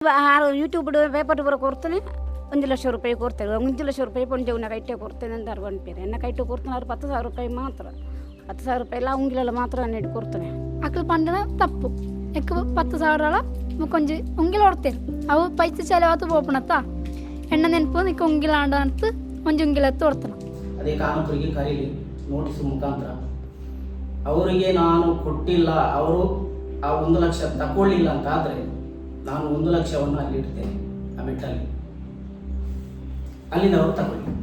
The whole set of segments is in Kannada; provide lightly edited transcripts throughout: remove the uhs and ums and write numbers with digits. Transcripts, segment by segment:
ಯೂಟ್ಯೂಬ್ ಪೇಪರ್ ಬರೋ ಕೊಡ್ತಾನೆ 1,00,000 ರೂಪಾಯಿ ಕೊಡ್ತಾರೆ. 1,00,000 ರೂಪಾಯಿ ಪೊಂಜೆ ಕೈಟೆ ಕೊಡ್ತೇನೆ ಅಂತ ಅರ್ಬಂಡ್ಪೇರೆ ಎನ್ನ ಕೈಟು ಕೊಡ್ತಾನೆ. ಅವ್ರು 10,000 ರೂಪಾಯಿ ಮಾತ್ರ 10,000 ರೂಪಾಯಿ ಎಲ್ಲ ಉಂಗಿಲೆಲ್ಲ ಮಾತ್ರ ನೆಟ್ಟು ಕೊಡ್ತಾನೆ. ಅಕ್ಕಲು ಪಂಡನ ತಪ್ಪು ಎಕ್ಕ 10,000 ಕೊಂಚ ಉಂಗಿಲ ಹೊಡ್ತೇರು ಅವು ಪೈಸೆ ಚೆಲವತ್ತು ಪೋಪಣತ್ತ ಎಣ್ಣ ನೆನಪು ನಿಕ್ಕ ಉಂಗಿಲ ಆಂಡ ಅಂತ ಒಂಜು ಉಂಗಿಲತ್ತು ಹೊಡ್ತಾನ. ಅದೇ ಕಾನೂರಿಗೆ ಕರೀಲಿ ನೋಟಿಸ್ ಮುಖಾಂತರ ಅವರಿಗೆ ನಾನು ಕೊಟ್ಟಿಲ್ಲ, ಅವರು ಆ 1,00,000 ತಗೊಳ್ಳಿಲ್ಲ ಅಂತ ಆದರೆ ನಾನು 1,00,000 ಅಲ್ಲಿ ಇಡ್ತೇನೆ ಆ ಮೆಟ್ಟಲ್ಲಿ, ಅಲ್ಲಿಂದ ಅವರು ತಗೊಳ್ಳಿ.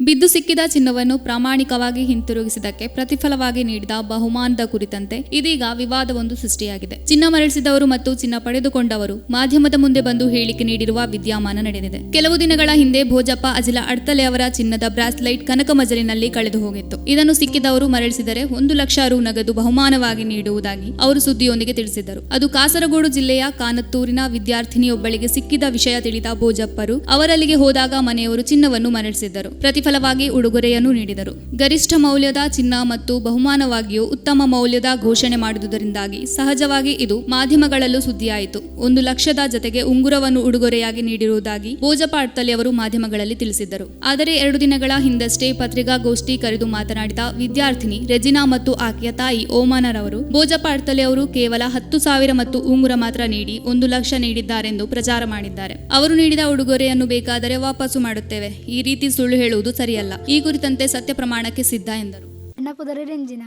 ಬಿದ್ದು ಸಿಕ್ಕಿದ ಚಿನ್ನವನ್ನು ಪ್ರಾಮಾಣಿಕವಾಗಿ ಹಿಂತಿರುಗಿಸಿದ್ದಕ್ಕೆ ಪ್ರತಿಫಲವಾಗಿ ನೀಡಿದ ಬಹುಮಾನದ ಕುರಿತಂತೆ ಇದೀಗ ವಿವಾದವೊಂದು ಸೃಷ್ಟಿಯಾಗಿದೆ. ಚಿನ್ನ ಮರಳಿಸಿದವರು ಮತ್ತು ಚಿನ್ನ ಪಡೆದುಕೊಂಡವರು ಮಾಧ್ಯಮದ ಮುಂದೆ ಬಂದು ಹೇಳಿಕೆ ನೀಡಿರುವ ವಿದ್ಯಮಾನ ನಡೆದಿದೆ. ಕೆಲವು ದಿನಗಳ ಹಿಂದೆ ಭೋಜಪ್ಪ ಅಜಿಲ ಅಡ್ತಲೆ ಅವರ ಚಿನ್ನದ ಬ್ರಾಸ್ಲೈಟ್ ಕನಕ ಮಜಲಿನಲ್ಲಿ ಕಳೆದು ಹೋಗಿತ್ತು. ಇದನ್ನು ಸಿಕ್ಕಿದವರು ಮರಳಿಸಿದರೆ 1,00,000 ರು ನಗದು ಬಹುಮಾನವಾಗಿ ನೀಡುವುದಾಗಿ ಅವರು ಸುದ್ದಿಯೊಂದಿಗೆ ತಿಳಿಸಿದ್ದರು. ಅದು ಕಾಸರಗೋಡು ಜಿಲ್ಲೆಯ ಕಾನತ್ತೂರಿನ ವಿದ್ಯಾರ್ಥಿನಿಯೊಬ್ಬಳಿಗೆ ಸಿಕ್ಕಿದ ವಿಷಯ ತಿಳಿದ ಭೋಜಪ್ಪರು ಅವರಲ್ಲಿಗೆ ಹೋದಾಗ ಮನೆಯವರು ಚಿನ್ನವನ್ನು ಮರಳಿಸಿದ್ದರು. ಪ್ರತಿಫಲವಾಗಿ ಉಡುಗೊರೆಯನ್ನು ನೀಡಿದರು. ಗರಿಷ್ಠ ಮೌಲ್ಯದ ಚಿನ್ನ ಮತ್ತು ಬಹುಮಾನವಾಗಿಯೂ ಉತ್ತಮ ಮೌಲ್ಯದ ಘೋಷಣೆ ಮಾಡಿದುದರಿಂದಾಗಿ ಸಹಜವಾಗಿ ಇದು ಮಾಧ್ಯಮಗಳಲ್ಲೂ ಸುದ್ದಿಯಾಯಿತು. 1,00,000 ಜತೆಗೆ ಉಂಗುರವನ್ನು ಉಡುಗೊರೆಯಾಗಿ ನೀಡಿರುವುದಾಗಿ ಭೋಜಪ್ಪ ಅಡ್ತಲೆ ಅವರು ಮಾಧ್ಯಮಗಳಲ್ಲಿ ತಿಳಿಸಿದ್ದರು. ಆದರೆ 2 ದಿನಗಳ ಹಿಂದಷ್ಟೇ ಪತ್ರಿಕಾಗೋಷ್ಠಿ ಕರೆದು ಮಾತನಾಡಿದ ವಿದ್ಯಾರ್ಥಿನಿ ರೆಜಿನಾ ಮತ್ತು ಆಕೆಯ ತಾಯಿ ಓಮಾನರವರು ಭೋಜಪ್ಪ ಅಡ್ತಲೆ ಅವರು ಕೇವಲ 10,000 ಮತ್ತು ಉಂಗುರ ಮಾತ್ರ ನೀಡಿ 1,00,000 ನೀಡಿದ್ದಾರೆಂದು ಪ್ರಚಾರ ಮಾಡಿದ್ದಾರೆ. ಅವರು ನೀಡಿದ ಉಡುಗೊರೆಯನ್ನು ಬೇಕಾದರೆ ವಾಪಸ್ಸು ಮಾಡುತ್ತೇವೆ. ಈ ರೀತಿ ಸುಳ್ಳು ಹೇಳುವುದು ಸರಿಯಲ್ಲ. ಈ ಕುರಿತಂತೆ ಸತ್ಯ ಪ್ರಮಾಣಕ್ಕೆ ಸಿದ್ಧ ಎಂದರು. ಎಣ್ಣಪುದರಿ ರೆಂಜಿನ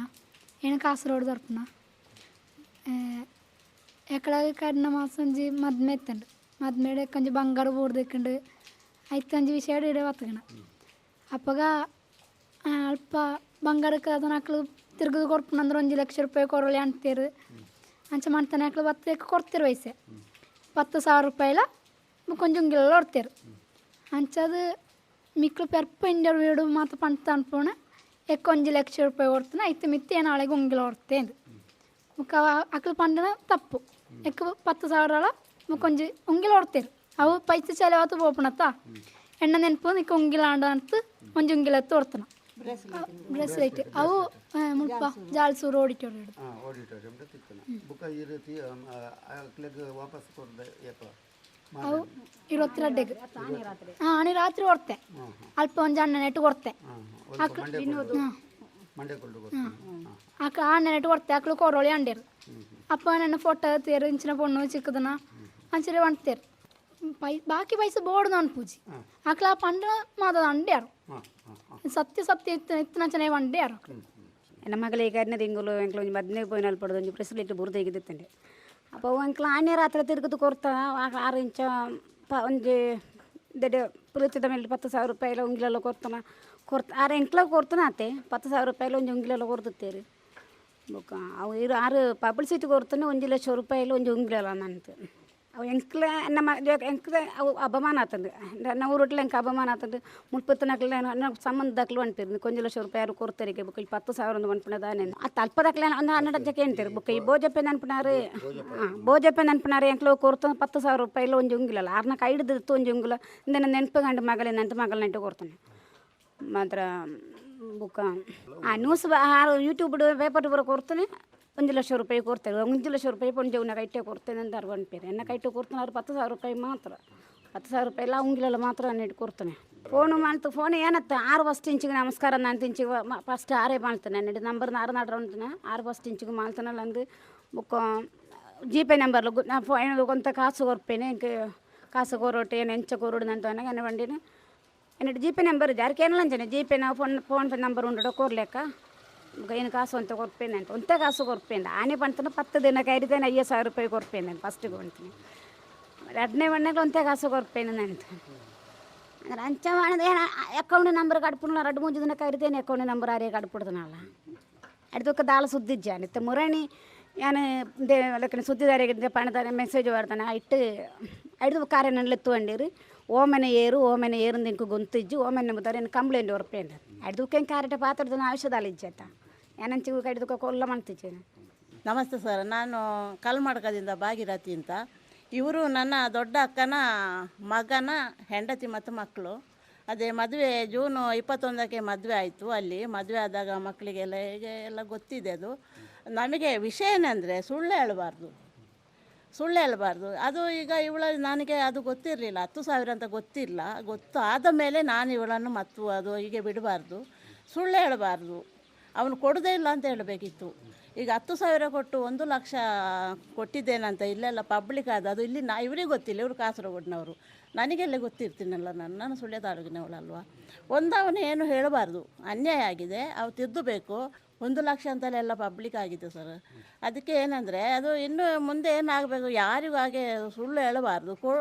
ಏನ ಕಾಸರೋಡು ತರ್ಪುನ ಎಕ್ಕಡಾಗ ಕಡಿನ ಮಾಸಂಜಿ ಮದ್ಮೆ ಎತ್ತಂಡು ಮದ್ಮೇಡೆ ಕಂಜಿ ಬಂಗಾರ ಬೋರ್ದೆಕ್ಕಂಡು ಐತಂಜಿ ವಿಷಯ ಇಡೆ ಬತ್ತಗಣ ಅಪ್ಪಗ ಅಲ್ಪ ಬಂಗಾರಕ್ಕೆ ಅದನ್ನ ಹಾಕ್ಲು ತಿರ್ಗದು ಕೊಡ್ಪುನಂದ್ರೆ 1,00,000 ರೂಪಾಯಿ ಕೊರಳಿ ಅಂತೀರು ಅಂಚ ಮಾಡ್ತಾನೆ ಹಾಕ್ಲು ಬತ್ತಕ್ಕೆ ಕೊಡ್ತಿರು ವಯಸ್ಸೆ 10,000 ರೂಪಾಯಿಲ ಕೊಂಚಂಗಿಲ್ಲ ಹೊಡ್ತೇರು ಅಂಚದು ಮಿಕ್ಳು ಪೆರ್ಪ ಇಂಡರ್ ವೀಡು ಮಾತು ಪಂಟ ಅನ್ಪೋಣ ಎಕ್ಕ 1,00,000 ರೂಪಾಯಿ ಹೊಡ್ತಾನೆ ಐತೆ ಮಿತ್ತೆ ನಾಳೆಗೆ ಉಂಗಿಲ ಹೊಡ್ತೆ ಅಂದು ಮುಖ ಅಕ್ಕಲು ಪಂಡನ ತಪ್ಪು ಎಕ್ಕ 10,000 ಕೊಂಚ ಉಂಗಿಲ ಹೊಡ್ತೇರು ಅವು ಪೈಸೆ ಚೆಲವತ್ತು ಪೋಪಣತ್ತ ಎಣ್ಣ ನೆನಪು ನಿಕ್ಕ ಉಂಗಿಲ ಆಂಡ ಅಂತ ಒಂಜು ಉಂಗಿಲತ್ತು ಹೊಡ್ತಾನ. ಬ್ರೆಸ್ಲೈಟ್ ಅವು ಮುಲ್ಪ ಜಾಲ್ಸೂರು ಆಡಿಟೋರಿಯಂ ಅವು 22ಗೆ ಆನೆ ರಾತ್ರಿ ಹೊಡ್ತೆ ಅಲ್ಪ ಒಂದು ಅಣ್ಣ ನೆಟ್ಟು ಕೊಡ್ತೆ ಆಕ ಅಣ್ಣ ನೆಟ್ಟು ಕೊಡ್ತೆ ಆಕಳು ಕೊರೊಳಿ ಅಂಡೇರು ಅಪ್ಪ ನನ್ನ ಫೋಟೋ ತೇರು ಇಂಚಿನ ಪೊಣ್ಣು ಚಿಕ್ಕದನ ಅಂಚರೆ ಅಂಟೇರು ಬಾಕಿ ಪೈಸೆ ಬೋರ್ಡು ನಾನು ಪೂಜಿ ಆಕಳ ಪಂಡ ಮಾದ ಅಂಡ್ಯಾರು ಸತ್ಯ ಸತ್ಯ ಇತ್ತಿನ ಚೆನ್ನಾಗಿ ಅಂಡ್ಯಾರು. എൻ്റെ മകളെ കരുന്ന തിങ്കളു എങ്കിൽ ഒന്ന് 15 പോയിനാൽ പടുത് ഒന്ന് പ്രസിലിട്ട് ബുറുതേക്ക് തിത്തണ്ട് അപ്പോൾ എങ്കിൽ ആനെ രാത്രി തിരുക്കത്ത് കൊടുത്ത 6 ಇಂಚ ಒಂದು ಇದೆಡೆ ಪುಳಿತಿದ ಮೇಲೆ 10,000 ರೂಪಾಯಿ ಉಂಗಿಲೆಲ್ಲ ಕೊಡ್ತಾನ ಆರು ಎಂಕ್ಲ ಕೊಡ್ತಾನ ಆತೆ 10,000 ರೂಪಾಯಿ ಒಂದು ಉಂಗಿಲೆಲ್ಲ ಕೊಡ್ತೇರಿ ಬುಕ್ಕ ಅವು 6 ಪಬ್ಲಿಸಿಟಿ ಕೊಡ್ತಾನೆ 1,00,000 ರೂಪಾಯಿ ಒಂದು ಉಂಗಿಲೆಲ್ಲ ನಂತು ಅವು ಎಂಕ್ಲ ನಮ್ಮ ಎಂಕ್ಲ ಅವು ಅಪಮಾನ ಆತಂದು ನಾವು ರೊಟ್ಲೆ ಎಂಕ ಅಪಮಾನ ಆತಂದು 34 ಸಂಬಂಧ ದಾಖಲು ಅಂಟಿರು 1,00,000 ರೂಪಾಯಿ ಯಾರು ಕೊಡ್ತಾರೆ ಬುಕ್ಕ ಈ 10,000 ಒಂದು ಅನ್ಪಣದಾನೆ ಅದು ಅಲ್ಪ ದಾಖಲೆ ಒಂದು 12 ಜಕ್ಕೆ ಅಂತಾರೆ ಬುಕ್ಕ ಈ ಭೋಜಪ್ಪೆ ನೆನ್ಪನಾರು ಭೋಜಪ್ಪೆ ನೆನ್ಪನಾರು ಎಂಕ್ಲ ಕೊಡ್ತಾನೆ 10,000 ರೂಪಾಯಿ ಒಂದು ಉಂಗಿಲಲ್ಲ 6 ಐಡಿದಿತ್ತು ಒಂದು ಉಂಗಿಲ ಇಂದ ನೆನಪು ಗಂಡು ಮಗಳೇನಂತ ಮಗಳ ನೆಂಟು ಕೊಡ್ತಾನೆ ಮಾತ್ರ ಬುಕ್ಕ ನ್ಯೂಸ್ ಯೂಟ್ಯೂಬ್ ಪೇಪರ್ ಬರೋ ಕೊಡ್ತಾನೆ 1,00,000 ರೂಪಾಯಿ ಕೊಡ್ತಾರೆ. 1,00,000 ರೂಪಾಯಿ ಪೊಂಜೆ ಕೈಟೆ ಕೊಡ್ತೇನೆ ಅಂತ ಅರ್ಬಂಡ್ಪೇರೆ ಎನ್ನ ಕೈಟು ಕೊಡ್ತಾನೆ. ಅವ್ರು 10,000 ರೂಪಾಯಿ ಮಾತ್ರ 10,000 ರೂಪಾಯಿ ಎಲ್ಲ ಉಂಗಿಲೆಲ್ಲ ಮಾತ್ರ ನೆಟ್ಟು ಕೊಡ್ತಾನೆ. ಫೋನು ಮಾಡ್ತು ಫೋನ್ ಏನತ್ತ 6 ಫಸ್ಟ್ ಇಂಚಿಗೆ ನಮಸ್ಕಾರ 9 ಇಂಚಿಗೆ ಫಸ್ಟ್ 6 ಮಾಡ್ತಾನೆ ನೆಟ್ಟು ನಂಬರ್ 6 ನಾಡ್ರ ಉಂಟಾನೆ 6 ಫಸ್ಟ್ ಇಂಚಿಗೆ ಮಾಡ್ತಾನಲ್ಲ ಅಂದು ಬುಕ್ಕ ಜಿಪೇ ನಂಬರ್ಲು కొంత ಕಾಸು ಕೊರ್ಪೇನೆ ಕಾಸು ಕೊರೋಟೆ ಏನು ಎಂಚ ಕೊರೋಡು ಅಂತ ಎನ್ನ ಬಂಡಿನ എന്നിട്ട് ಜಿಪೇ ನಂಬರ್ ಯಾರಿಗೇನಲ್ಲ ಅಂತಾನೆ ಜಿಪೇ ನಾವು ಫೋನ್ ಪೇ ನಂಬರ್ ಉಂಡೋ ಕೊರ್ಲೆಕ್ಕ ಏನು ಕಾಸು ಅಂತ ಕೊರ್ಪೇನೆ ಅಂತ ಒಂತೆ ಕಾಸು ಕೊರ್ಪೇನೆ ಆನೆ ಪಂತನ 10 ದಿನಕ್ಕೆ ಐರಿದ್ದೇನೆ 5,000 ರೂಪಾಯಿ ಕೊರ್ಪೇನೆ ಫಸ್ಟಿಗೆ ಬಂತೀನಿ 2ನೇ ಬಣ್ಣಕ್ಕೆ ಒಂತೆ ಕಾಸು ಕೊರ್ಪೇನೆ ಅಂತ ಅಂದ್ರೆ ಅಂಚ ಮಾಡಿದ ಏನು ಅಕೌಂಟ್ ನಂಬರ್ ಕಡ್ಪುನಲ್ಲ 2-3 ದಿನಕ್ಕೆ ಐರಿದ್ದೇನೆ ಅಕೌಂಟ್ ನಂಬರ್ ಆರೇ ಕಡ್ಪುಡ್ದನಲ್ಲ ಅಡ್ದಕ್ಕೆ ದಾಳ ಸುದ್ದಿಜ್ಜಾನಿತ್ತು ಮುರಣಿ ഞാൻ ലക്കന ಸುದ್ದಿದಾರಿಗೆ ಪಣದ ಮೆಸೇಜ್ ಮಾಡ್ತಾನೆ ಇಟ್ಟು ಐದು ಕಾರ್ಯನಲ್ಲೆತ್ತು ಅಂಡೀರು ಓಮನೆ ಏರು ನಿಂಕು ಗೊಂತಿಜ್ಜು ಓಮನೆ ಮುದ್ದಾರೆ ಕಂಪ್ಲೇಂಟ್ ಹೊರಪೇಂಡ ಐದುಕ್ಕೆ ಕ್ಯಾರೆಟ್ ಪಾತ್ರದ ಔಷಧಾಲ ಇಜ್ಜತ್ತ ಏನಂಚಿಗೂ ಕಡಿದಕ್ಕೆ ಕೊಲ್ಲ ಮಾಡ್ತಿದ್ದೇನೆ. ನಮಸ್ತೆ ಸರ್, ನಾನು ಕಲ್ಮಡ್ಕದಿಂದ ಭಾಗೀರಥಿ ಅಂತ. ಇವರು ನನ್ನ ದೊಡ್ಡ ಅಕ್ಕನ ಮಗನ ಹೆಂಡತಿ ಮತ್ತು ಮಕ್ಕಳು. ಅದೇ ಮದುವೆ ಜೂನ್ 21ಕ್ಕೆ ಮದುವೆ ಆಯಿತು. ಅಲ್ಲಿ ಮದುವೆ ಆದಾಗ ಮಕ್ಕಳಿಗೆಲ್ಲ ಹೇಗೆ ಎಲ್ಲ ಗೊತ್ತಿದೆ. ಅದು ನಮಗೆ ವಿಷಯ ಏನಂದರೆ ಸುಳ್ಳು ಹೇಳಬಾರ್ದು. ಸುಳ್ಳು ಹೇಳಬಾರ್ದು. ಅದು ಈಗ ನನಗೆ ಅದು ಗೊತ್ತಿರಲಿಲ್ಲ, 10,000 ಅಂತ ಗೊತ್ತಿಲ್ಲ. ಗೊತ್ತಾದ ಮೇಲೆ ನಾನು ಇವಳನ್ನು ಮತ್ತು ಅದು ಹೀಗೆ ಬಿಡಬಾರ್ದು, ಸುಳ್ಳು ಹೇಳಬಾರ್ದು. ಅವನು ಕೊಡೋದೇ ಇಲ್ಲ ಅಂತ ಹೇಳಬೇಕಿತ್ತು. ಈಗ 10,000 ಕೊಟ್ಟು 1 ಲಕ್ಷ ಕೊಟ್ಟಿದ್ದೇನಂತ ಇಲ್ಲೆಲ್ಲ ಪಬ್ಲಿಕ್ ಅದು ಇಲ್ಲಿ ಇವರಿಗೆ ಗೊತ್ತಿಲ್ಲ, ಇವರು ಕಾಸರಗೋಡಿನವರು, ನನಗೆಲ್ಲ ಗೊತ್ತಿರ್ತೀನಲ್ಲ, ನಾನು ಸುಳ್ಯ ತಾಲೂಕಿನವಳಲ್ವ. ಅವನು ಏನು ಹೇಳಬಾರ್ದು, ಅನ್ಯಾಯ ಆಗಿದೆ, ಅವು ತಿದ್ದಬೇಕು. 1 ಲಕ್ಷ ಅಂತಲೆಲ್ಲ ಪಬ್ಲಿಕ್ ಆಗಿದೆ ಸರ್. ಅದಕ್ಕೆ ಏನಂದರೆ ಅದು ಇನ್ನು ಮುಂದೆ ಏನಾಗಬೇಕು, ಯಾರಿಗೂ ಹಾಗೆ ಸುಳ್ಳು ಹೇಳಬಾರ್ದು.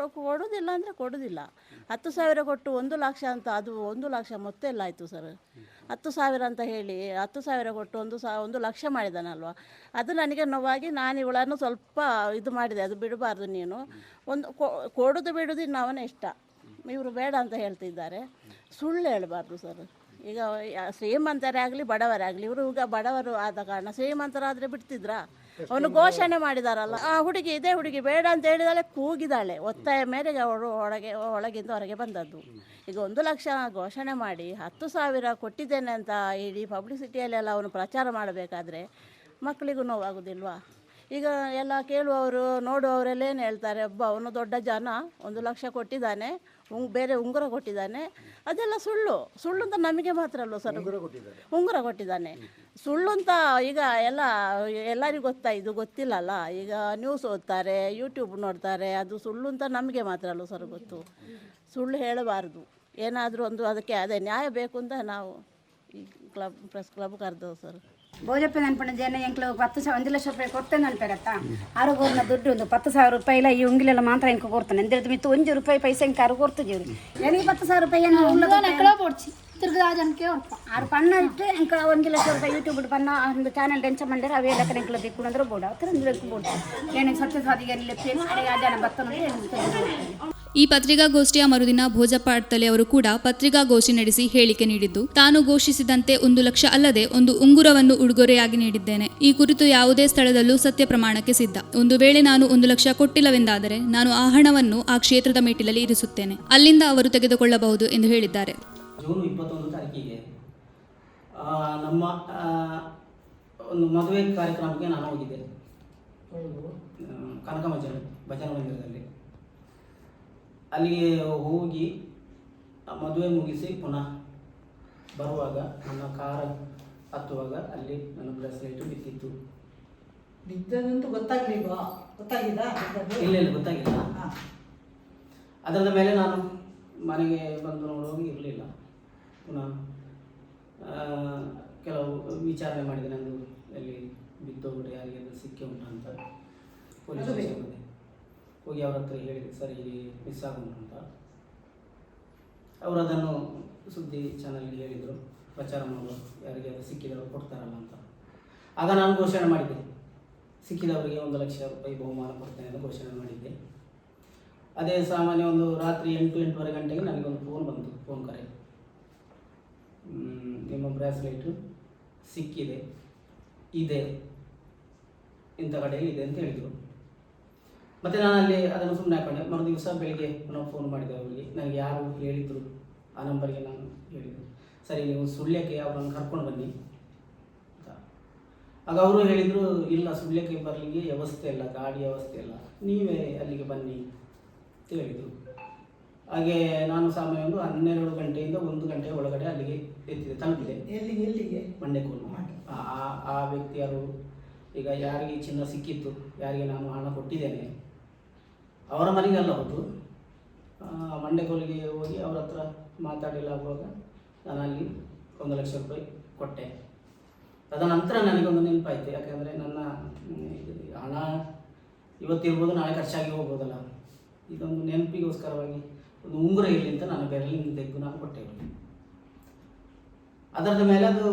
ಕೊಡೋದಿಲ್ಲ ಅಂದರೆ ಕೊಡೋದಿಲ್ಲ. 10,000 ಕೊಟ್ಟು 1 ಲಕ್ಷ ಅಂತ, ಅದು 1 ಲಕ್ಷ ಮೊತ್ತ ಎಲ್ಲ ಆಯಿತು ಸರ್. 10,000 ಅಂತ ಹೇಳಿ 10,000 ಕೊಟ್ಟು 1 ಲಕ್ಷ ಮಾಡಿದಾನಲ್ವ, ಅದು ನನಗೆ ನೋವಾಗಿ ನಾನು ಇವಳನ್ನು ಸ್ವಲ್ಪ ಇದು ಮಾಡಿದೆ. ಅದು ಬಿಡಬಾರ್ದು ನೀನು, ಕೊಡೋದು ಬಿಡೋದು ಇನ್ನು ಅವನ ಇಷ್ಟ. ಇವರು ಬೇಡ ಅಂತ ಹೇಳ್ತಿದ್ದಾರೆ, ಸುಳ್ಳು ಹೇಳಬಾರ್ದು ಸರ್. ಈಗ ಶ್ರೀಮಂತರೇ ಆಗಲಿ ಬಡವರೇ ಆಗಲಿ, ಇವರು ಈಗ ಬಡವರು ಆದ ಕಾರಣ, ಶ್ರೀಮಂತರಾದರೆ ಬಿಡ್ತಿದ್ರಾ? ಅವನು ಘೋಷಣೆ ಮಾಡಿದಾರಲ್ಲ, ಆ ಹುಡುಗಿ ಇದೇ ಹುಡುಗಿ ಬೇಡ ಅಂತ ಹೇಳಿದಾಳೆ, ಕೂಗಿದಾಳೆ, ಒತ್ತಾಯ ಮೇರೆಗೆ ಅವಳು ಒಳಗಿಂದ ಹೊರಗೆ ಬಂದದ್ದು. ಈಗ 1 ಲಕ್ಷ ಘೋಷಣೆ ಮಾಡಿ 10,000 ಕೊಟ್ಟಿದ್ದೇನೆ ಅಂತ ಇಡೀ ಪಬ್ಲಿಸಿಟಿಯಲ್ಲೆಲ್ಲ ಅವನು ಪ್ರಚಾರ ಮಾಡಬೇಕಾದ್ರೆ ಮಕ್ಕಳಿಗೂ ನೋವಾಗೋದಿಲ್ವಾ? ಈಗ ಎಲ್ಲ ಕೇಳುವವರು ನೋಡುವವರೆಲ್ಲ ಏನು ಹೇಳ್ತಾರೆ, ಅವನು ದೊಡ್ಡ ಜನ 1 ಲಕ್ಷ ಕೊಟ್ಟಿದ್ದಾನೆ, ಬೇರೆ ಉಂಗುರ ಕೊಟ್ಟಿದ್ದಾನೆ, ಅದೆಲ್ಲ ಸುಳ್ಳು ಅಂತ ನಮಗೆ ಮಾತ್ರ ಅಲ್ವ ಸರ್? ಉಂಗುರ ಕೊಟ್ಟಿದ್ದಾನೆ ಸುಳ್ಳು ಅಂತ ಈಗ ಎಲ್ಲರಿಗೂ ಇದು ಗೊತ್ತಿಲ್ಲಲ್ಲ. ಈಗ ನ್ಯೂಸ್ ಓದ್ತಾರೆ, ಯೂಟ್ಯೂಬ್ ನೋಡ್ತಾರೆ, ಅದು ಸುಳ್ಳು ಅಂತ ನಮಗೆ ಮಾತ್ರ ಅಲ್ವ ಸರ್ ಗೊತ್ತು. ಸುಳ್ಳು ಹೇಳಬಾರ್ದು. ಏನಾದರೂ ಅದಕ್ಕೆ ಅದೇ ನ್ಯಾಯ ಬೇಕು ಅಂತ ನಾವು ಈ ಪ್ರೆಸ್ ಕ್ಲಬ್ ಕರೆದವು ಸರ್. ಭೋಜಪ್ಪ ನೆನ್ಪಣ್ಣ ಜನ ಎಂಕ್ಲು 1 ಲಕ್ಷ ರೂಪಾಯಿ ಕೊಡ್ತೇನೆ ಅನ್ಪೇರತ್ತ ಆರೋಗ್ಯ ದುಡ್ಡು 10,000 ರೂಪಾಯಿ ಇಲ್ಲ ಈ ಉಂಗಿಲೆಲ್ಲ ಮಾತ್ರ ಎಂಕ ಕೊಡ್ತಾನೆ ಅಂತ ಮಿತ್ತು 1 ರೂಪಾಯಿ ಪೈಸೆ ಎಂಕ ಆರು ಕೊಡ್ತಿದ್ದೀವಿ. ನನಗೆ 10,000 ರೂಪಾಯಿ ಆರು ಪಣ್ಣ ಇಟ್ಟು ಎಂಕ 1 ಲಕ್ಷ ರೂಪಾಯಿ ಯೂಟ್ಯೂಬ್ ಪಣ್ಣ ಒಂದು ಚಾನಲ್ ಡೆಂಚ ಮಂಡ್ಯಾರ ಅವೇ ಎಲ್ಲ ಕಡೆ ಎಂಕ್ಲ ದಿಕ್ಕು ಅಂದ್ರೆ ಬೋಡ ಬೋಡ ಏನು ಸತ್ಯಸಾಧಿಗೆ ಲೆಪ್ಪೇನು ಅಡಿಗೆ ಆ ಜನ ಬತ್ತ. ಈ ಪತ್ರಿಕಾಗೋಷ್ಠಿಯ ಮರುದಿನ ಭೋಜಪ್ಪ ಅಡ್ತಲೆ ಅವರು ಕೂಡ ಪತ್ರಿಕಾಗೋಷ್ಠಿ ನಡೆಸಿ ಹೇಳಿಕೆ ನೀಡಿದ್ದು, ತಾನು ಘೋಷಿಸಿದಂತೆ 1 ಲಕ್ಷ ಅಲ್ಲದೆ ಒಂದು ಉಂಗುರವನ್ನು ಉಡುಗೊರೆಯಾಗಿ ನೀಡಿದ್ದೇನೆ. ಈ ಕುರಿತು ಯಾವುದೇ ಸ್ಥಳದಲ್ಲೂ ಸತ್ಯ ಪ್ರಮಾಣಕ್ಕೆ ಸಿದ್ಧ. ಒಂದು ವೇಳೆ ನಾನು 1 ಲಕ್ಷ ಕೊಟ್ಟಿಲ್ಲವೆಂದಾದರೆ ನಾನು ಆ ಹಣವನ್ನು ಆ ಕ್ಷೇತ್ರದ ಮೆಟ್ಟಿಲಲ್ಲಿ ಇರಿಸುತ್ತೇನೆ, ಅಲ್ಲಿಂದ ಅವರು ತೆಗೆದುಕೊಳ್ಳಬಹುದು ಎಂದು ಹೇಳಿದ್ದಾರೆ. ಜೂನ್ 21 ತಾರೀಕಿಗೆ ನಮ್ಮ ಒಂದು ಮದುವೆ ಕಾರ್ಯಕ್ರಮಕ್ಕೆ ನಾನು ಹೋಗಿದ್ದೆ ಕನಕ ಭಜನಾ ಮಂದಿರದಲ್ಲಿ. ಅಲ್ಲಿಗೆ ಹೋಗಿ ಮದುವೆ ಮುಗಿಸಿ ಪುನಃ ಬರುವಾಗ ನನ್ನ ಕಾರ್ ಹತ್ತುವಾಗ ಅಲ್ಲಿ ನನ್ನ ಬ್ರೇಸ್ಲೆಟ್ ಬಿದ್ದಿತ್ತು. ಬಿದ್ದದಂತೂ ಗೊತ್ತಾಗಿಲ್ಲ. ಇಲ್ಲ ಗೊತ್ತಾಗಿಲ್ಲ. ಅದರ ಮೇಲೆ ನಾನು ಮನೆಗೆ ಬಂದು ನೋಡುವಾಗ ಇರಲಿಲ್ಲ. ಪುನಃ ಕೆಲವು ವಿಚಾರಣೆ ಮಾಡಿದೆ, ನಂದು ಎಲ್ಲಿ ಬಿದ್ದೋಗ್ಬಿಟ್ಟು ಯಾರಿಗೆ ಸಿಕ್ಕಿ ಉಂಟು ಅಂತ ಪೊಲೀಸ್ ಸ್ಟೇಷನ್ ಹೋಗಿ ಅವ್ರ ಹತ್ರ ಹೇಳಿದೆ, ಸರ್ ಇಲ್ಲಿ ಮಿಸ್ ಆಗುಂಟು ಅಂತ. ಅವರು ಅದನ್ನು ಸುದ್ದಿ ಚಾನಲ್ಗೆ ಹೇಳಿದರು, ಪ್ರಚಾರ ಮಾಡುವ ಯಾರಿಗೆ ಅದು ಸಿಕ್ಕಿದವರು ಕೊಡ್ತಾರಲ್ಲ ಅಂತ. ಆಗ ನಾನು ಘೋಷಣೆ ಮಾಡಿದ್ದೆ, ಸಿಕ್ಕಿದವರಿಗೆ 1 ಲಕ್ಷ ರೂಪಾಯಿ ಬಹುಮಾನ ಕೊಡ್ತೇನೆ ಅಂತ ಘೋಷಣೆ ಮಾಡಿದ್ದೆ. ಅದೇ ಸಾಮಾನ್ಯ ಒಂದು ರಾತ್ರಿ 8-8:30 ಗಂಟೆಗೆ ನನಗೊಂದು ಫೋನ್ ಬಂತು, ಫೋನ್ ಕರೆ, ನಿಮ್ಮ ಬ್ರಾಸ್ಲೆಟು ಸಿಕ್ಕಿದೆ, ಇದೆ ಇಂಥ ಕಡೆಯಲ್ಲಿ ಇದೆ ಅಂತ ಹೇಳಿದರು. ಮತ್ತು ನಾನು ಅಲ್ಲಿ ಅದನ್ನು ಸುಮ್ಮನೆ ಹಾಕೊಂಡೆ. ಮರುದಿವಸ ಬೆಳಿಗ್ಗೆ ಪುನಃ ಫೋನ್ ಮಾಡಿದೆ ಅವರಿಗೆ, ನನಗೆ ಯಾರು ಹೇಳಿದರು ಆ ನಂಬರಿಗೆ ನಾನು ಹೇಳಿದರು, ಸರಿ ನೀವು ಸುಳ್ಯಕ್ಕೆ ಅವರನ್ನು ಕರ್ಕೊಂಡು ಬನ್ನಿ ಅಂತ. ಆಗ ಅವರು ಹೇಳಿದರು, ಇಲ್ಲ ಸುಳ್ಯಕ್ಕೆ ಬರಲಿಕ್ಕೆ ವ್ಯವಸ್ಥೆ ಇಲ್ಲ, ಗಾಡಿ ವ್ಯವಸ್ಥೆ ಇಲ್ಲ, ನೀವೇ ಅಲ್ಲಿಗೆ ಬನ್ನಿ ಅಂತ ಹೇಳಿದರು. ಹಾಗೆ ನಾನು ಸಾಮಾನ್ಯ ಒಂದು 12 ಗಂಟೆಯಿಂದ 1 ಗಂಟೆಯ ಒಳಗಡೆ ಅಲ್ಲಿಗೆ ತಲುಪಿದೆ. ಎಲ್ಲಿಗೆ? ಮಂಡ್ಯಕ್ಕೂರು. ಆ ವ್ಯಕ್ತಿ ಯಾರು, ಈಗ ಯಾರಿಗೆ ಚಿನ್ನ ಸಿಕ್ಕಿತ್ತು, ಯಾರಿಗೆ ನಾನು ಹಣ ಕೊಟ್ಟಿದ್ದೇನೆ, ಅವರ ಮನೆಗೆಲ್ಲ ಹೋದು ಮಂಡ್ಯಕೋಲಿಗೆ ಹೋಗಿ ಅವ್ರ ಹತ್ರ ಮಾತಾಡಿಲ್ಲ ಆಗುವಾಗ ನಾನು ಅಲ್ಲಿ 1 ಲಕ್ಷ ರೂಪಾಯಿ ಕೊಟ್ಟೆ. ತದನಂತರ ನನಗೊಂದು ನೆನಪಾಯಿತು, ಯಾಕೆಂದರೆ ನನ್ನ ಹಣ ಇವತ್ತಿರ್ಬೋದು, ನಾಳೆ ಖರ್ಚಾಗಿ ಹೋಗ್ಬೋದಲ್ಲ, ಇದೊಂದು ನೆನಪಿಗೋಸ್ಕರವಾಗಿ ಒಂದು ಉಂಗುರ ಇರಲಿ ಅಂತ ನಾನು ಬೆರಳಿನ ತೆಗೆದು ನಾನು ಕೊಟ್ಟೆ. ಅದರದ ಮೇಲೆ ಅದು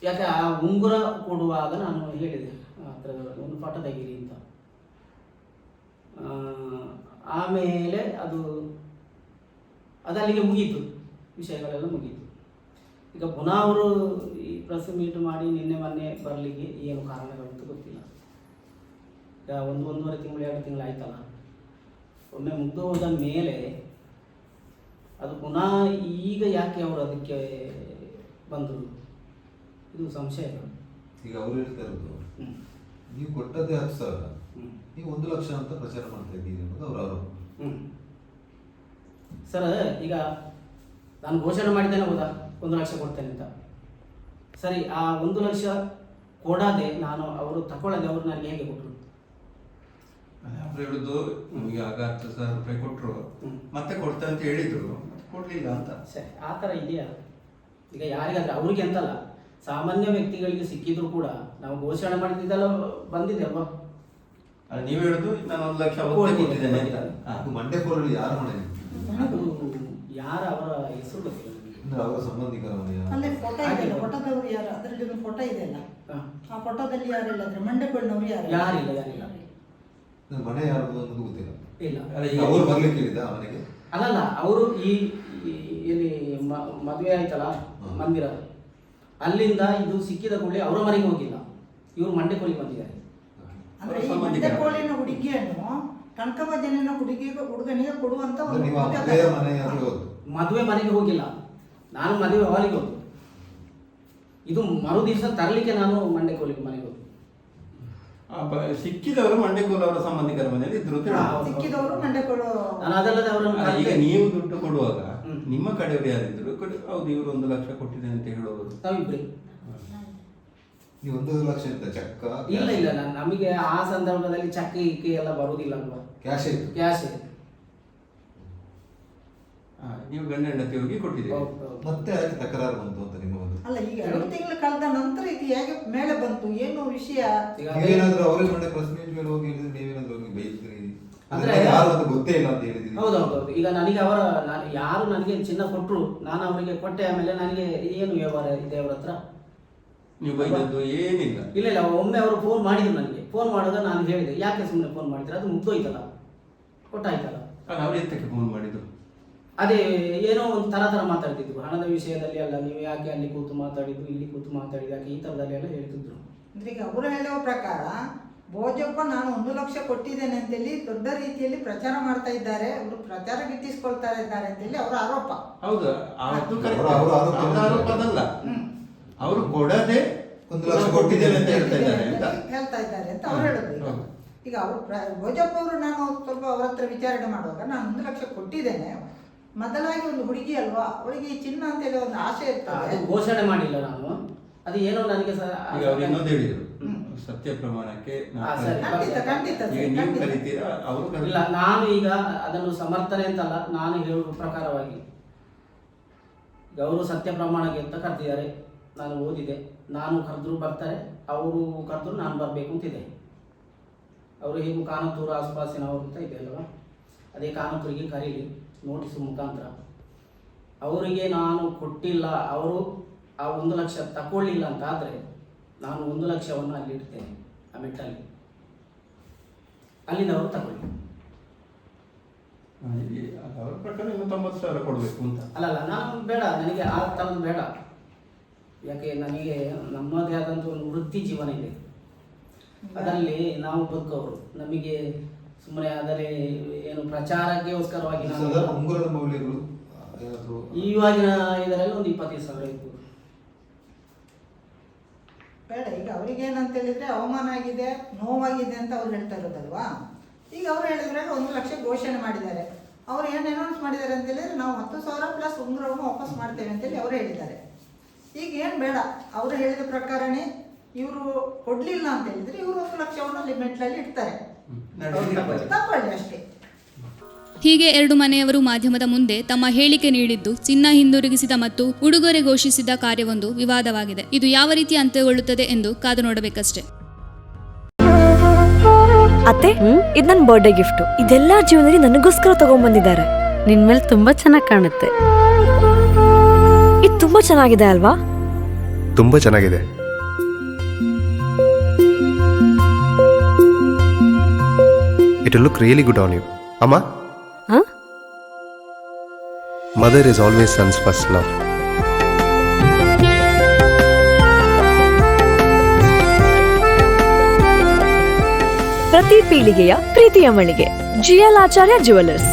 ಯಾಕೆ ಆ ಉಂಗುರ ಕೊಡುವಾಗ ನಾನು ಹೇಳಿದೆ, ಅದರ ಒಂದು ಫೋಟೋ ತೆಗೀರಿ ಅಂತ. ಆಮೇಲೆ ಅದು ಅಲ್ಲಿಗೆ ಮುಗೀತು, ವಿಷಯಗಳೆಲ್ಲ ಮುಗೀತು. ಈಗ ಪುನಃ ಅವರು ಈ ಪ್ರೆಸ್ ಮೀಟ್ ಮಾಡಿ ಮೊನ್ನೆ ಬರಲಿಕ್ಕೆ ಏನು ಕಾರಣಗಳಂತೂ ಗೊತ್ತಿಲ್ಲ. ಈಗ 1-1.5 ತಿಂಗಳು 2 ತಿಂಗಳು ಆಯ್ತಲ್ಲ, ಒಮ್ಮೆ ಮುಗ್ದು ಹೋದ ಮೇಲೆ ಅದು ಪುನಃ ಈಗ ಯಾಕೆ ಅವರು ಅದಕ್ಕೆ ಬಂದರು, ಇದು ಸಂಶಯ. ಈಗ ಅವ್ರು ಹೇಳ್ತಾ ಇರೋದು, ನೀವು ಕೊಟ್ಟದ್ದೇ 10,000, ನೀವು 1 ಲಕ್ಷ ಅಂತ ಪ್ರಚಾರ ಮಾಡ್ತಾ ಇದ್ದೀರಿ ಅನ್ನೋದು ಅವರ ಆರೋಪ. ಸರ್, ಈಗ ನಾನು ಘೋಷಣೆ ಮಾಡಿದ್ದೇನೆ ಹೌದಾ 1 ಲಕ್ಷ ಕೊಡ್ತೇನೆ ಅಂತ. ಸರಿ, ಆ 1 ಲಕ್ಷ ಕೊಡದೆ ನಾನು ಅವರು ತಗೊಳ್ಳದೆ ಅವರು ನನಗೆ ಹೇಗೆ ಕೊಟ್ಟರು? ಅವ್ರು ಹೇಳುದು ನಿಮಗೆ ಆಗ 10,000 ರೂಪಾಯಿ ಕೊಟ್ಟರು, ಮತ್ತೆ ಕೊಡ್ತಾ ಅಂತ ಹೇಳಿದ್ರು, ಕೊಡ್ಲಿಲ್ಲ ಅಂತ. ಸರಿ, ಆ ಥರ ಇದೆಯಾ? ಈಗ ಯಾರಿಗಾದ್ರೆ ಅವ್ರಿಗೆ ಅಂತಲ್ಲ, ಸಾಮಾನ್ಯ ವ್ಯಕ್ತಿಗಳಿಗೆ ಸಿಕ್ಕಿದ್ರು ಕೂಡ ನಾವು ಘೋಷಣೆ ಮಾಡಿದ್ದೆಲ್ಲ ಬಂದಿದೆ ಅಲ್ವಾ? ನೀವು ಹೇಳುದು ನಾನು 1 ಲಕ್ಷ ಅವತ್ತೇ ಕೊಟ್ಟಿದ್ದೇನೆ ಅಂತ. ಅದು ಮಂಡ್ಯಕೋಲಲ್ಲಿ ಯಾರ ಮನೆ? ಅದು ಯಾರ ಅವರ ಹೆಸರು ಗೊತ್ತಿಲ್ಲ ಅಂದ್ರೆ ಅವರ ಸಂಬಂಧಿಕರ ಮನೆಯ? ಅಲ್ಲೇ ಫೋಟೋ ಇದೆಯಲ್ಲ, ಫೋಟೋದವ್ರು ಯಾರು? ಅದರಲ್ಲಿ ಒಂದು ಫೋಟೋ ಇದೆಯಲ್ಲ, ಆ ಫೋಟೋದಲ್ಲಿ ಯಾರಿಲ್ಲ, ಅಂದ್ರೆ ಮಂಡ್ಯಕೊಳ್ಳನವ್ರು ಯಾರಿಲ್ಲ. ಯಾರಿಲ್ಲ. ಮನೆ ಯಾರ್ದು ಅನ್ನೋದು ಗೊತ್ತಿಲ್ಲ. ಇಲ್ಲ. ಈಗ ಅವ್ರು ಬರ್ಲಿಕ್ಕೆ ಹೇಳಿದ ಆ ಮನೆಗೆ? ಅಲ್ಲಲ್ಲ, ಅವರು ಇಲ್ಲಿ ಮದುವೆ ಆಯ್ತಲ್ಲ ಮಂದಿರ, ಅಲ್ಲಿಂದ ಇದು ಸಿಕ್ಕಿದ ಕೂಡಲೇ ಅವರ ಮನೆಗೆ ಹೋಗಿಲ್ಲ, ಇವರು ಮಂಡ್ಯಕೋಲಿಗೆ ಬಂದಿದ್ದಾರೆ. ಅಂದ್ರೆ ಈ ಮಂಡ್ಯಕೋಲಿನ ಹುಡುಗಿಯನ್ನು ಕನಕಭಜನಿನ ಹುಡುಗನಿಗೆ ಕೊಡುವಂತ ಒಂದು ನೀವು ಆ ಮದುವೆಯ ಮನೆಯಲ್ಲಿ ಹೋದ್ರು? ಮದುವೆ ಮನೆಗೆ ಹೋಗಿಲ್ಲ, ನಾನು ಮದುವೆ ಹಾಲಿಗೆ ಹೋದ್ದು. ಇದು ಮರು ದಿವಸ ತರಲಿಕ್ಕೆ ನಾನು ಮಂಡ್ಯಕೋಲಿಗೆ ಮನೆಗೆ ಹೋದ್ದು. ಸಿಕ್ಕಿದವರು ಮಂಡ್ಯಕೋಲ ಅವರ ಸಂಬಂಧಿಕರ ಮನೆಯಲ್ಲಿ ಇದ್ರು ಅಂತ ಹೇಳುದು. ಸಿಕ್ಕಿದವರು ಮಂಡ್ಯಕೋಲು. ನಾನು ಅದಲ್ಲದೆ ಅವರನ್ನು ಈಗ ನೀವು ದುಡ್ಡು ಕೊಡುವಾಗ ನಿಮ್ಮ ಕಡೆಯವರು ಯಾರಿದ್ರು? ಹೌದು, ಇವರು 1 ಲಕ್ಷ ಕೊಟ್ಟಿದ್ದೇನೆ ಅಂತ ಹೇಳುವರು ನಾವಿಬ್ರಿ. ನೀವು 1 ಲಕ್ಷ ಅಂತ ಚೆಕ್ಕ? ಇಲ್ಲ, ನಮಗೆ ಆ ಸಂದರ್ಭದಲ್ಲಿ ಚಕ್ಕೆ ಇಕ್ಕೆ ಎಲ್ಲ ಬರುವುದಿಲ್ಲ ಅಲ್ವಾ, ಕ್ಯಾಶ್ ಇತ್ತು. ಕ್ಯಾಶ್. ನೀವು ಗಂಡ ಹೆಂಡತಿ ಹೋಗಿ ಕೊಟ್ಟಿದ್ದೀರಿ. ಮತ್ತೆ ಯಾಕೆ ತಕರಾರು ಬಂತು ಅಂತ ನಿಮ್ಮ ಒಂದು? ಅಲ್ಲ, ಈಗ 2 ತಿಂಗಳು ಕಳೆದ ನಂತರ ಇದು ಹೇಗೆ ಮೇಲೆ ಬಂತು, ಏನು ವಿಷಯ? ನೀವೇನಾದ್ರೂ ಅವ್ರಿಗೆ ಮಂಡ್ಯ ಪ್ರೆಸ್ ಮೀಟ್ ಮೇಲೆ ಹೋಗಿ ಹೇಳಿದ್ರೆ ನೀವೇನಾದ್ರೂ ಅವ್ರಿಗೆ ಬೈದ್ರಿ? ಅಂದ್ರೆ ಯಾರು ಅಂತ ಗೊತ್ತೇ ಇಲ್ಲ ಅಂತ ಹೇಳಿದ್ರಿ. ಹೌದೌದು. ಈಗ ನನಗೆ ಯಾರು ನನಗೆ ಚಿನ್ನ ಕೊಟ್ಟರು, ನಾನು ಅವರಿಗೆ ಕೊಟ್ಟೆ. ಆಮೇಲೆ ನನಗೆ ಏನು ವ್ಯವಹಾರ ಇದೆ ಅವ್ರ ಹತ್ರ? ನೀವು ಬೈದದ್ದು ಏನಿಲ್ಲ. ಇಲ್ಲ, ಒಮ್ಮೆ ಅವರು ಫೋನ್ ಮಾಡಿದ್ರು ನನಗೆ. ಫೋನ್ ಮಾಡಿದಾಗ ನಾನು ಹೇಳಿದೆ, ಯಾಕೆ ಸುಮ್ಮನೆ ಫೋನ್ ಮಾಡಿದ್ರೆ, ಅದು ಮುಗ್ದೋಯ್ತಲ್ಲ, ಕೊಟ್ಟಾಯ್ತಲ್ಲ. ಅವ್ರು ಎಂತಕ್ಕೆ ಫೋನ್ ಮಾಡಿದ್ರು? ಅದೇ ಏನೋ ಒಂದು ತರ ಮಾತಾಡ್ತಿದ್ರು, ಹಣದ ವಿಷಯದಲ್ಲಿ ಅಲ್ಲ, ನೀವು ಯಾಕೆ ಅಲ್ಲಿ ಕೂತು ಮಾತಾಡಿದ್ದು, ಇಲ್ಲಿ ಕೂತು ಮಾತಾಡಿದ್ದು, ಯಾಕೆ ಈ ಥರದಲ್ಲಿ ಎಲ್ಲ ಹೇಳ್ತಿದ್ರು. ಅಂದ್ರೆ ಈಗ ಅವರು ಹೇಳುವ ಪ್ರಕಾರ ಭೋಜಪ್ಪ ನಾನು 1 ಲಕ್ಷ ಕೊಟ್ಟಿದ್ದೇನೆ ಅಂತೇಳಿ ದೊಡ್ಡ ರೀತಿಯಲ್ಲಿ ಪ್ರಚಾರ ಮಾಡ್ತಾ ಇದ್ದಾರೆ, ಅವರು ಪ್ರಚಾರ ಗಿಟ್ಟಿಸ್ಕೊಳ್ತಾ ಇದ್ದಾರೆ ಅಂತೇಳಿ ಅವರ ಆರೋಪ. ಹೌದು, ಅದು ಆರೋಪ ಅದಲ್ಲ. ಅವರು ಕೊಡದೆ 1 ಲಕ್ಷ ಕೊಟ್ಟಿದ್ದೇನೆ ಅಂತ ಹೇಳ್ತಾ ಇದ್ದಾರೆ ಅಂತ ಅವ್ರು ಹೇಳೋದು. ಈಗ ಅವರು ಭೋಜಪ್ಪ ಅವರು, ನಾನು ಸ್ವಲ್ಪ ಅವರ ಹತ್ರ ವಿಚಾರಣೆ ಮಾಡುವಾಗ ನಾನು 1 ಲಕ್ಷ ಕೊಟ್ಟಿದ್ದೇನೆ, ಮೊದಲಾಗಿ ಒಂದು ಹುಡುಗಿ ಅಲ್ವಾ, ಅವಳಿಗೆ ಈ ಚಿನ್ನ ಅಂತೇಳಿ ಒಂದು ಆಸೆ ಇರ್ತದೆ. ಘೋಷಣೆ ಮಾಡಿಲ್ಲ ನಾನು, ಅದು ಏನೋ ನನಗೆ ಈಗ ಅವ್ರು ಇನ್ನೊಂದು ಹೇಳಿದ್ರು, ಸತ್ಯ ಪ್ರಮಾಣಕ್ಕೆ ನೀವು ಕರಿತೀರಾ? ಅವರು ಇಲ್ಲ, ನಾನು ಈಗ ಅದನ್ನು ಸಮರ್ಥನೆ ಅಂತಲ್ಲ, ನಾನು ಹೇಳುವ ಪ್ರಕಾರವಾಗಿ ಅವರು ಸತ್ಯ ಪ್ರಮಾಣಕ್ಕೆ ಅಂತ ಕರೆದಿದ್ದಾರೆ. ನಾನು ಓದಿದೆ, ನಾನು ಕರೆದ್ರು ಬರ್ತಾರೆ, ಅವರು ಕರೆದ್ರು ನಾನು ಬರಬೇಕು ಅಂತಿದೆ. ಅವರು ಹೇಗೂ ಕಾನತ್ತೂರು ಆಸುಪಾಸಿನವರು ಅಂತ ಇದೆ ಅಲ್ವಾ, ಅದೇ ಕಾನತ್ತೂರಿಗೆ ಕರೀಲಿ ನೋಟಿಸ್ ಮುಖಾಂತರ. ಅವರಿಗೆ ನಾನು ಕೊಟ್ಟಿಲ್ಲ, ಅವರು ಆ 1 ಲಕ್ಷ ತಗೊಳ್ಳಿಲ್ಲ ಅಂತ ಆದರೆ ನಾನು 1 ಲಕ್ಷವನ್ನು ಅಲ್ಲಿ ಇಡ್ತೇನೆ, ಆ ಮೆಟ್ಟಲ್ಲಿ, ಅಲ್ಲಿಂದ ಅವರು ತಗೊಳ್ಳಿ. ಅವರ ಪ್ರಕಾರ ಇನ್ನು 90,000 ಕೊಡಬೇಕು ಅಂತ. ಅಲ್ಲಲ್ಲ, ನಾನು ಬೇಡ, ನನಗೆ ಆ ಥರದ್ದು ಬೇಡ. ಯಾಕೆ, ನನಗೆ ನಮ್ಮದೇ ಆದಂಥ ಒಂದು ವೃತ್ತಿ ಜೀವನ ಇದೆ, ಅದರಲ್ಲಿ ನಾವು ಬದುಕೋರು. ನಮಗೆ ಸುಮ್ಮನೆ ಆದರೆ ಏನು ಪ್ರಚಾರಕ್ಕೋಸ್ಕರವಾಗಿ ಉಂಗುರದ ಮೌಲ್ಯಗಳು ಇವಾಗಿನ ಇದರಲ್ಲಿ ಒಂದು 25,000 ಇತ್ತು. ಬೇಡ, ಈಗ ಅವ್ರಿಗೆ ಏನಂತ ಹೇಳಿದ್ರೆ ಅವಮಾನ ಆಗಿದೆ, ನೋವಾಗಿದೆ ಅಂತ ಅವ್ರು ಹೇಳ್ತಾ ಇರೋದಲ್ವಾ. ಈಗ ಅವ್ರು ಹೇಳಿದ್ರೆ 1 ಲಕ್ಷ ಘೋಷಣೆ ಮಾಡಿದ್ದಾರೆ. ಅವ್ರು ಏನು ಅನೌನ್ಸ್ ಮಾಡಿದ್ದಾರೆ ಅಂತ ಹೇಳಿದ್ರೆ ನಾವು 10,000 ಪ್ಲಸ್ ಉಂಗುರವನ್ನು ವಾಪಸ್ ಮಾಡ್ತೇವೆ ಅಂತೇಳಿ ಅವರು ಹೇಳಿದ್ದಾರೆ. ಈಗ ಏನು ಬೇಡ, ಅವರು ಹೇಳಿದ ಪ್ರಕಾರನೇ ಇವರು ಕೊಡ್ಲಿಲ್ಲ ಅಂತ ಹೇಳಿದ್ರೆ ಇವರು 1 ಲಕ್ಷವನ್ನು ಲಿಮಿಟ್ಲಲ್ಲಿ ಇಡ್ತಾರೆ, ತಗೊಳ್ಳಿ ಅಷ್ಟೇ. ಹೀಗೆ 2 ಮನೆಯವರು ಮಾಧ್ಯಮದ ಮುಂದೆ ತಮ್ಮ ಹೇಳಿಕೆ ನೀಡಿದ್ದು ಚಿನ್ನ ಹಿಂದಿರುಗಿಸಿದ ಮತ್ತು ಉಡುಗೊರೆ ಘೋಷಿಸಿದ ಕಾರ್ಯವೊಂದು ವಿವಾದವಾಗಿದೆ. ಇದು ಯಾವ ರೀತಿ ಅಂತ್ಯಗೊಳ್ಳುತ್ತದೆ ಎಂದು ಕಾದು ನೋಡಬೇಕಷ್ಟೇ. ಅತ್ತೆ, ಇದು ನನ್ನ ಬರ್ಡೇ ಗಿಫ್ಟ್. ಇದೆಲ್ಲ ಜೀವನದಲ್ಲಿ ನನಗೋಸ್ಕರ ತಗೊಂಡ್ಬಂದಿದ್ದಾರೆ. ನಿನ್ ಮೇಲೆ ತುಂಬಾ ಚೆನ್ನಾಗಿ ಕಾಣುತ್ತೆ. ಇದು ತುಂಬಾ ಚೆನ್ನಾಗಿದೆ ಅಲ್ವಾ? ತುಂಬಾ ಚೆನ್ನಾಗಿದೆ. It will look really good on you. Amma? Huh? Mother is always son's first love. ಪ್ರತಿ ಪೀಳಿಗೆಯ ಪ್ರೀತಿಯ ಮಳಿಗೆ GL ಆಚಾರ್ಯ ಜುವೆಲ್ಲರ್ಸ್.